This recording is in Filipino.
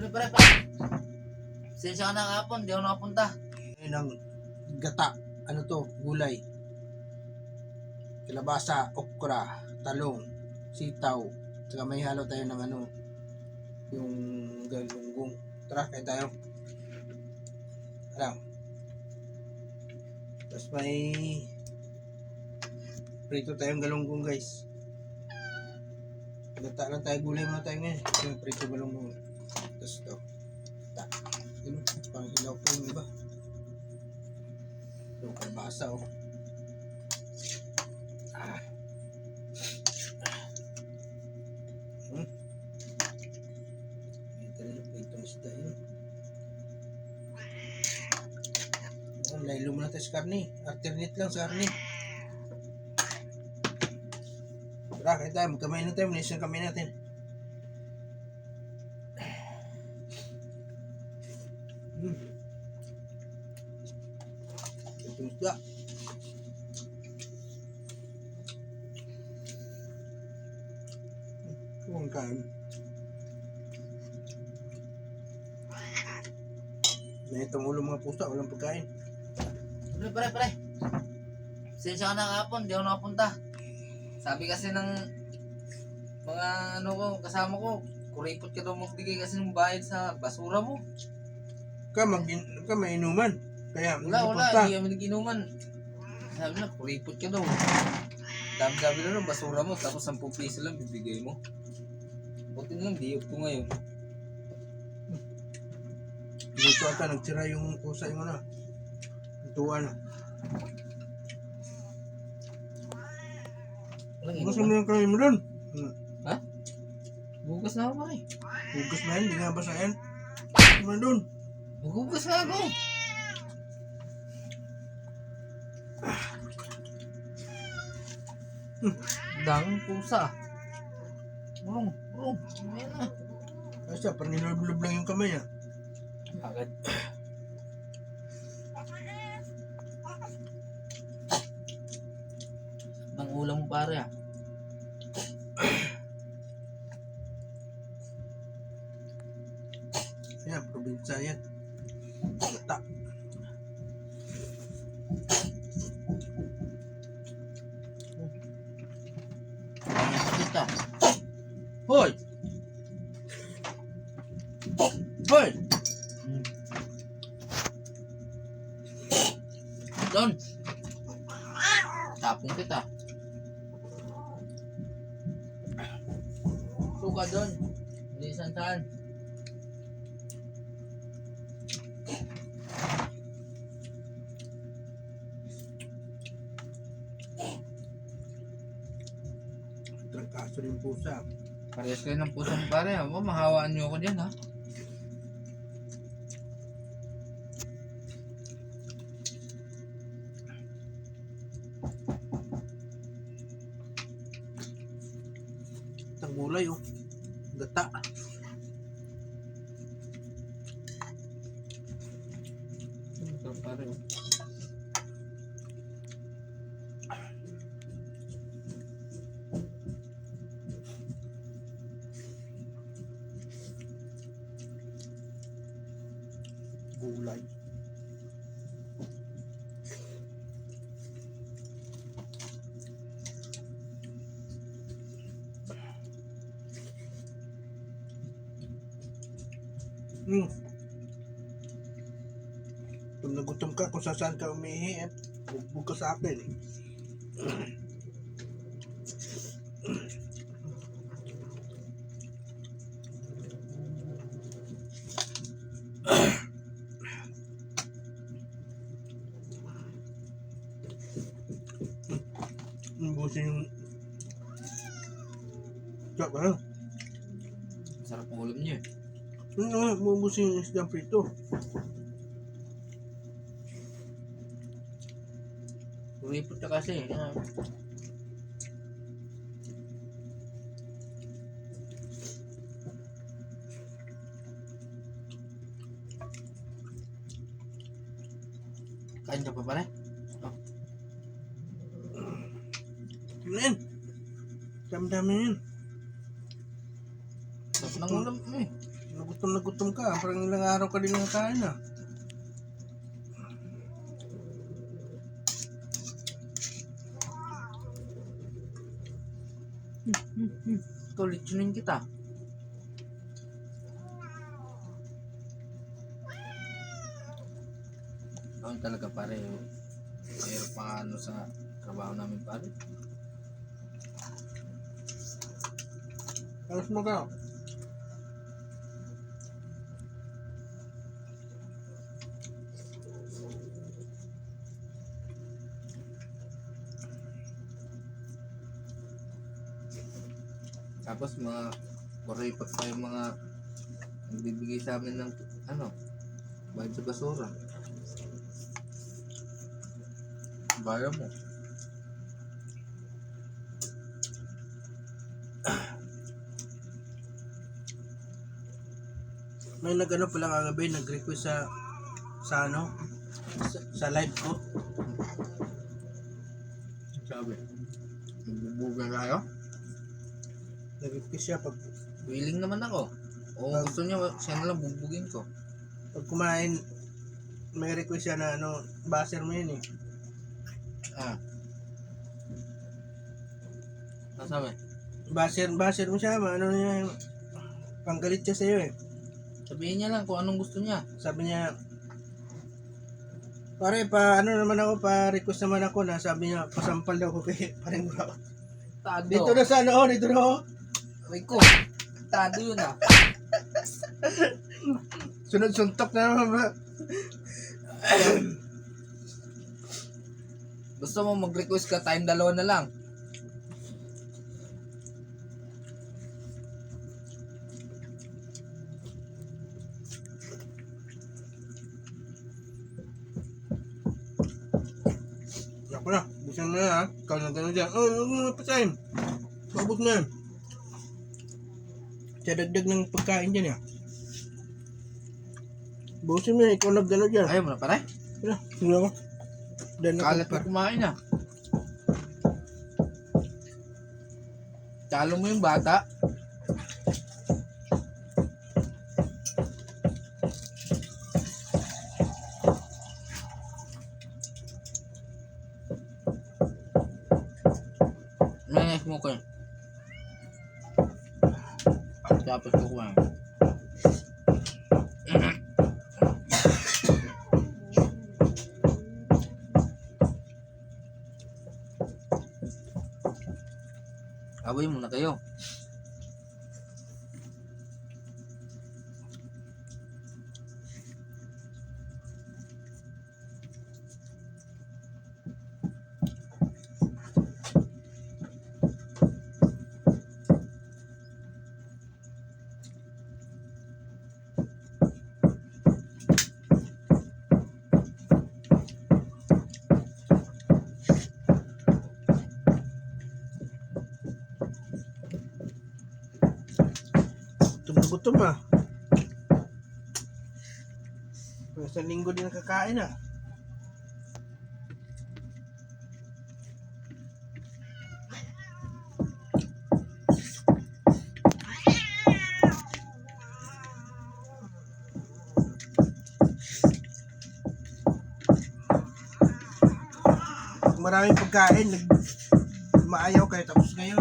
Pare. Sensya ka na kahapon, di ako nakapunta. Ayun ang gata. Ano to? Gulay. Kalabasa, okra, talong, sitaw. Saka may halo tayo ng ano, yung galunggong. Tara, kain tayo. Alam. Tapos may prito tayong galunggong, guys. Gata lang tayo, gulay muna tayo ngayon. Yung prito galunggong. Tapos ito. Yun, pang hilaw po yung iba. Ito, kalabasa, oh. Ito rin yung itong isda yun. Laylo muna tayo sa karne. Alternate lang sa karne. Tara, kaya tayo. Magkamay na tayo. Malis yung kamay natin. Itong isda. Huwag kain. Na itong ulo mga pusa, walang pagkain. Pare. Sensya ka na kahapon, di ako nakapunta. Sabi kasi ng mga kasama ko, kuripot ka daw magbigay kasi ng bayad sa basura mo. Ka mainuman. Kaya Wala, hindi kami nag-inuman. Sabi na, kuripot ka daw. Dami-dami na ng basura mo, tapos 10 piso lang bibigay mo. Buti na lang, diyog ko ngayon. Dito ata, nagtira yung pusa yung ano. Tuwa na. Gusto mo yung kain mo doon? Ha? Bugas na ako pare. Hugas na yan, hindi nga basa yan. Ano doon? Bugas na ako. Daming pusa. Burong. Ayan na. Kasi parang nilulub lang yung kamay ah. Agad. Ang ulam mo pare ah. Yan, probinsya yan. Gata. Kita. Hoy! Don! Tapong kita. Suka Don. Hindi saan. Trangkaso rin pusa. Parehas kayo ng pusang pare. Mahawaan niyo ako dyan ha. Itang gulay oh. Gata. Pare. Gulay. Kung nagutom ka, kung saan ka umihi, bugbog ka sa akin eh. Busin yung sarap ano? Sarap ang ulam niyo eh. Ano nga, bubusin yung isdang prito. Kuripot ka kasi. Kain ka pa pare? Ano yan? Dami-dami yan. Sarap ng ulam mo eh. Nagutom gutom ka. Parang ilang araw ka din nakakain ah. Ito, litsunin kita. Ako talaga pare. Mayroon pa ano sa trabaho namin pare. Alas mo ka. Tapos mga kuripot pa yung mga nagbibigay sa amin ng ano, bayad sa basura. Bayad mo. May nag-ano pala kagabi, nag-request sa ano, sa live ko. Sabi, magbubuga kayo? Nag-request siya pag Willing naman ako. O gusto niya, siya na lang bubugin ko. kumain, may request siya na ano, baser mo yun eh. Ah. Ano sabi? Baser mo siya, ano niya, panggalit siya sa'yo eh. Sabihin niya lang kung anong gusto niya. Sabi niya, pare, ano naman ako, request naman ako na, sabi niya, pasampal daw ko kay parang bro. Tado. Dito na sa ano, dito na ako. Aray ko. Tado yun ah. Sunod-suntok na naman ba? Gusto mo mag-request ka, tayong dalawa na lang. Ako na, busan na ha. Ikaw na gano'n dyan. Oh, pasahin. Paubos na yan. Siya dagdag ng pagkain dyan ya. Busin mo yan, ikaw na gano'n dyan. Ayaw mo na pare? Wala, sige ako. Dan na Kalat na kumain ah. Talo mo yung bata. May smoke ko yun. Tapos ko kumain. Away muna kayo. Gutom ah. Sa linggo din nakakain ah. Maraming pagkain, maayaw kayo tapos ngayon.